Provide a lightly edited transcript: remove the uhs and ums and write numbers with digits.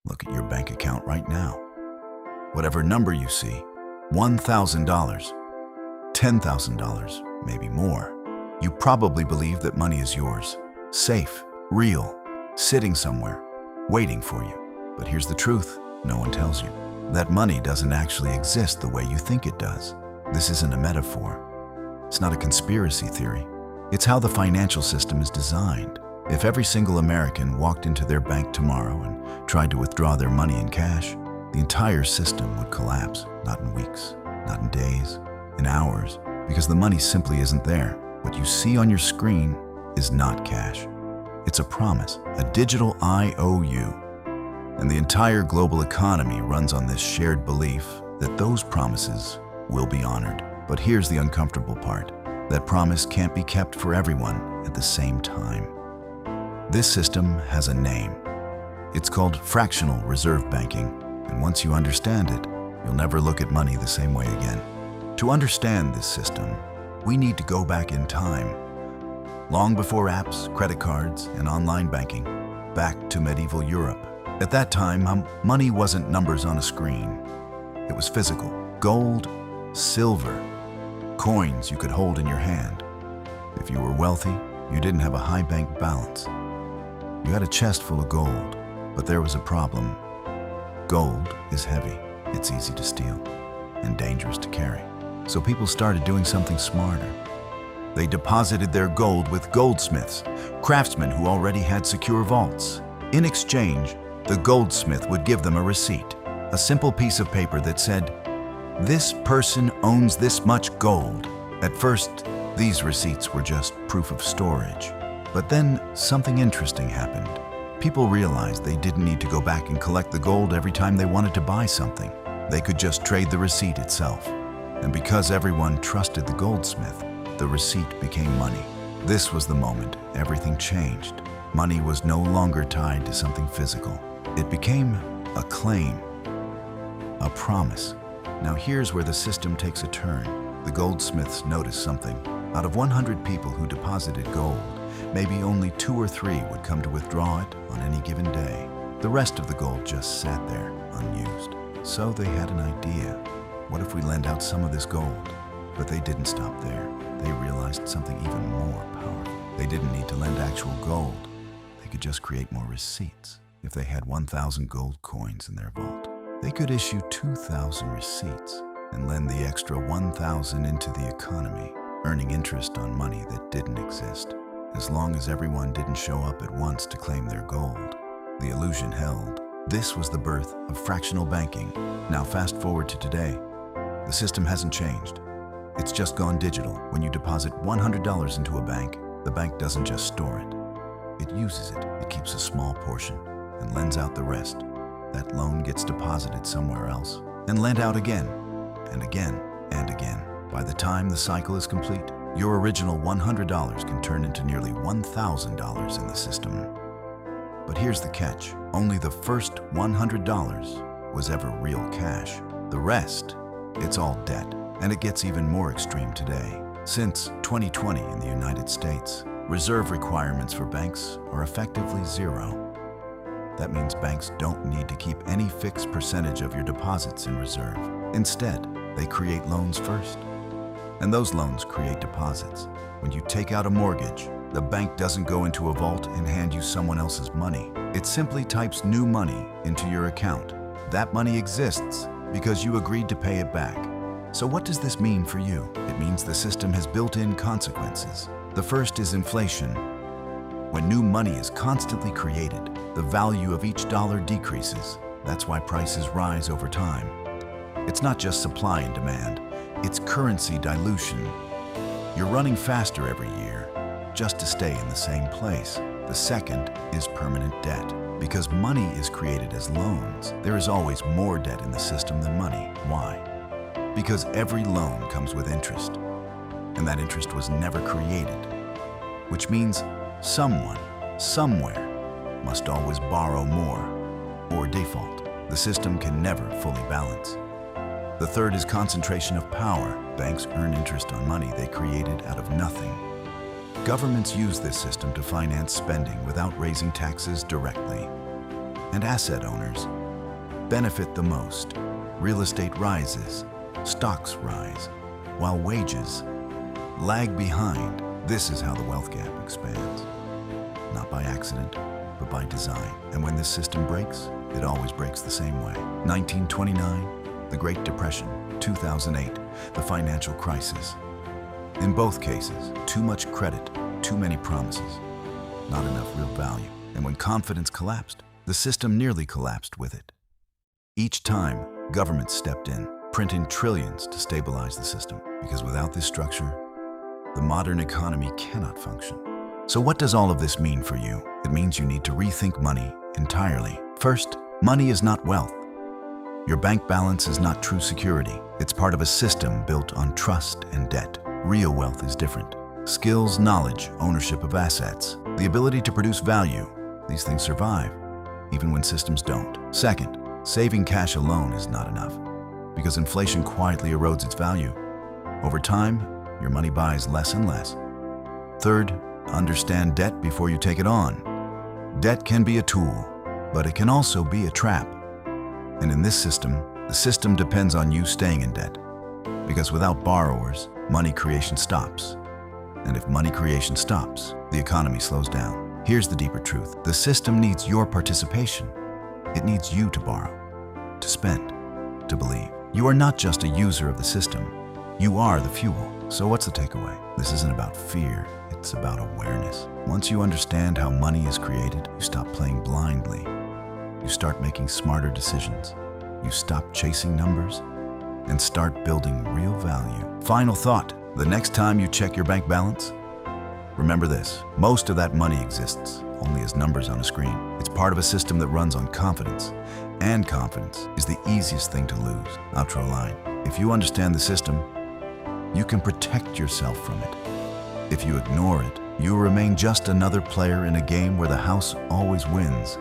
Look at your bank account right now. Whatever number you see, $1,000, $10,000, maybe more, you probably believe that money is yours, safe, real, sitting somewhere, waiting for you. But here's the truth, no one tells you. That money doesn't actually exist the way you think it does. This isn't a metaphor. It's not a conspiracy theory. It's how the financial system is designed. If every single American walked into their bank tomorrow and tried to withdraw their money in cash, the entire system would collapse, not in weeks, not in days, in hours, because the money simply isn't there. What you see on your screen is not cash. It's a promise, a digital IOU. And the entire global economy runs on this shared belief that those promises will be honored. But here's the uncomfortable part. That promise can't be kept for everyone at the same time. This system has a name. It's called fractional reserve banking, and once you understand it, you'll never look at money the same way again. To understand this system, we need to go back in time, long before apps, credit cards, and online banking, back to medieval Europe. At that time, money wasn't numbers on a screen. It was physical. Gold, silver, coins you could hold in your hand. If you were wealthy, you didn't have a high bank balance. You had a chest full of gold, but there was a problem. Gold is heavy, it's easy to steal, and dangerous to carry. So people started doing something smarter. They deposited their gold with goldsmiths, craftsmen who already had secure vaults. In exchange, the goldsmith would give them a receipt, a simple piece of paper that said, "This person owns this much gold." At first, these receipts were just proof of storage. But then something interesting happened. People realized they didn't need to go back and collect the gold every time they wanted to buy something. They could just trade the receipt itself. And because everyone trusted the goldsmith, the receipt became money. This was the moment everything changed. Money was no longer tied to something physical. It became a claim, a promise. Now here's where the system takes a turn. The goldsmiths noticed something. Out of 100 people who deposited gold, maybe only 2 or 3 would come to withdraw it on any given day. The rest of the gold just sat there, unused. So they had an idea. What if we lend out some of this gold? But they didn't stop there. They realized something even more powerful. They didn't need to lend actual gold. They could just create more receipts. If they had 1,000 gold coins in their vault, they could issue 2,000 receipts and lend the extra 1,000 into the economy, earning interest on money that didn't exist. As long as everyone didn't show up at once to claim their gold, the illusion held. This was the birth of fractional banking. Now fast forward to today. The system hasn't changed. It's just gone digital. When you deposit $100 into a bank, the bank doesn't just store it. It uses it. It keeps a small portion and lends out the rest. That loan gets deposited somewhere else and lent out again and again and again. By the time the cycle is complete, your original $100 can turn into nearly $1,000 in the system. But here's the catch. Only the first $100 was ever real cash. The rest, it's all debt. And it gets even more extreme today. Since 2020 in the United States, reserve requirements for banks are effectively zero. That means banks don't need to keep any fixed percentage of your deposits in reserve. Instead, they create loans first. And those loans create deposits. When you take out a mortgage, the bank doesn't go into a vault and hand you someone else's money. It simply types new money into your account. That money exists because you agreed to pay it back. So what does this mean for you? It means the system has built-in consequences. The first is inflation. When new money is constantly created, the value of each dollar decreases. That's why prices rise over time. It's not just supply and demand, it's currency dilution. You're running faster every year just to stay in the same place. The second is permanent debt. Because money is created as loans, there is always more debt in the system than money. Why? Because every loan comes with interest, and that interest was never created, which means someone, somewhere, must always borrow more or default. The system can never fully balance. The third is concentration of power. Banks earn interest on money they created out of nothing. Governments use this system to finance spending without raising taxes directly. and asset owners benefit the most. Real estate rises, stocks rise, while wages lag behind. This is how the wealth gap expands. Not by accident, but by design. And when this system breaks, it always breaks the same way. 1929, the Great Depression. 2008, the financial crisis. In both cases, too much credit, too many promises, not enough real value. And when confidence collapsed, the system nearly collapsed with it. Each time, governments stepped in, printing trillions to stabilize the system. Because without this structure, the modern economy cannot function. So what does all of this mean for you? It means you need to rethink money entirely. First, money is not wealth. Your bank balance is not true security. It's part of a system built on trust and debt. Real wealth is different. Skills, knowledge, ownership of assets, the ability to produce value. These things survive, even when systems don't. Second, saving cash alone is not enough, because inflation quietly erodes its value. Over time, your money buys less and less. Third, understand debt before you take it on. Debt can be a tool, but it can also be a trap. And in this system, the system depends on you staying in debt. Because without borrowers, money creation stops. And if money creation stops, the economy slows down. Here's the deeper truth. The system needs your participation. It needs you to borrow, to spend, to believe. You are not just a user of the system. You are the fuel. So what's the takeaway? This isn't about fear. It's about awareness. Once you understand how money is created, you stop playing blindly. You start making smarter decisions. You stop chasing numbers and start building real value. Final thought, the next time you check your bank balance, remember this: most of that money exists only as numbers on a screen. It's part of a system that runs on confidence, and confidence is the easiest thing to lose. Outro line: if you understand the system, you can protect yourself from it. If you ignore it, you remain just another player in a game where the house always wins.